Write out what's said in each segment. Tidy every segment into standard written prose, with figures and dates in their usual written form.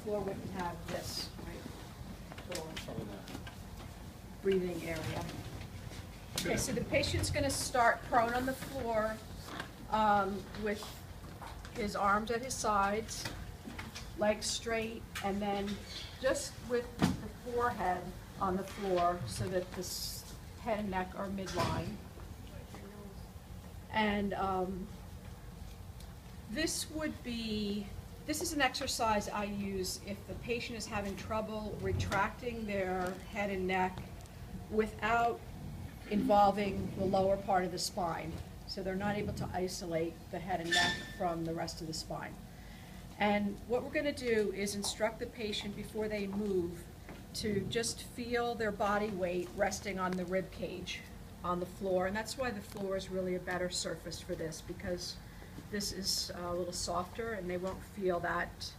floor wouldn't have this, right? Little breathing area. Okay, so the patient's gonna start prone on the floor, with his arms at his sides, legs straight, and then just with the forehead on the floor so that the head and neck are midline. And this is an exercise I use if the patient is having trouble retracting their head and neck without involving the lower part of the spine. So they're not able to isolate the head and neck from the rest of the spine. And what we're gonna do is instruct the patient before they move to just feel their body weight resting on the rib cage on the floor. And that's why the floor is really a better surface for this, because this is a little softer and they won't feel that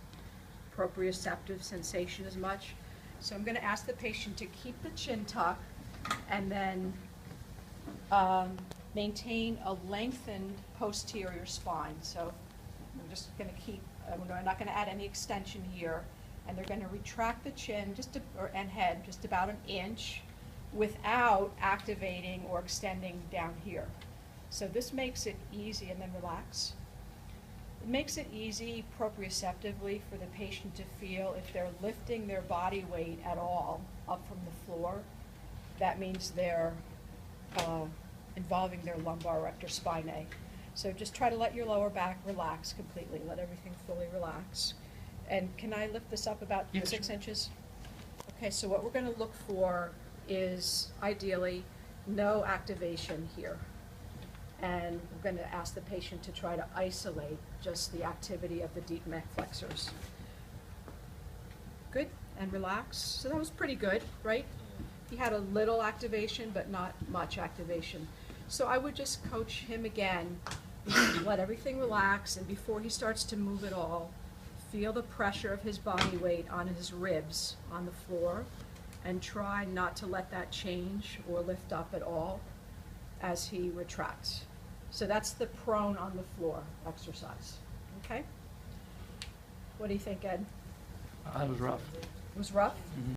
proprioceptive sensation as much. So I'm gonna ask the patient to keep the chin tuck and then maintain a lengthened posterior spine. So I'm just gonna keep, we're not gonna add any extension here, and they're gonna retract the chin and head just about an inch without activating or extending down here. So this makes it easy, and then relax. It makes it easy proprioceptively for the patient to feel if they're lifting their body weight at all up from the floor. That means they're involving their lumbar rector spinae. So just try to let your lower back relax completely, let everything fully relax. And can I lift this up about 6 inches? Okay, so what we're gonna look for is ideally no activation here. And we're gonna ask the patient to try to isolate just the activity of the deep neck flexors. Good, and relax. So that was pretty good, right? He had a little activation, but not much activation. So I would just coach him again, let everything relax, and before he starts to move at all, feel the pressure of his body weight on his ribs on the floor, and try not to let that change or lift up at all as he retracts. So that's the prone on the floor exercise, okay? What do you think, Ed? That was rough. It was rough? Mhm.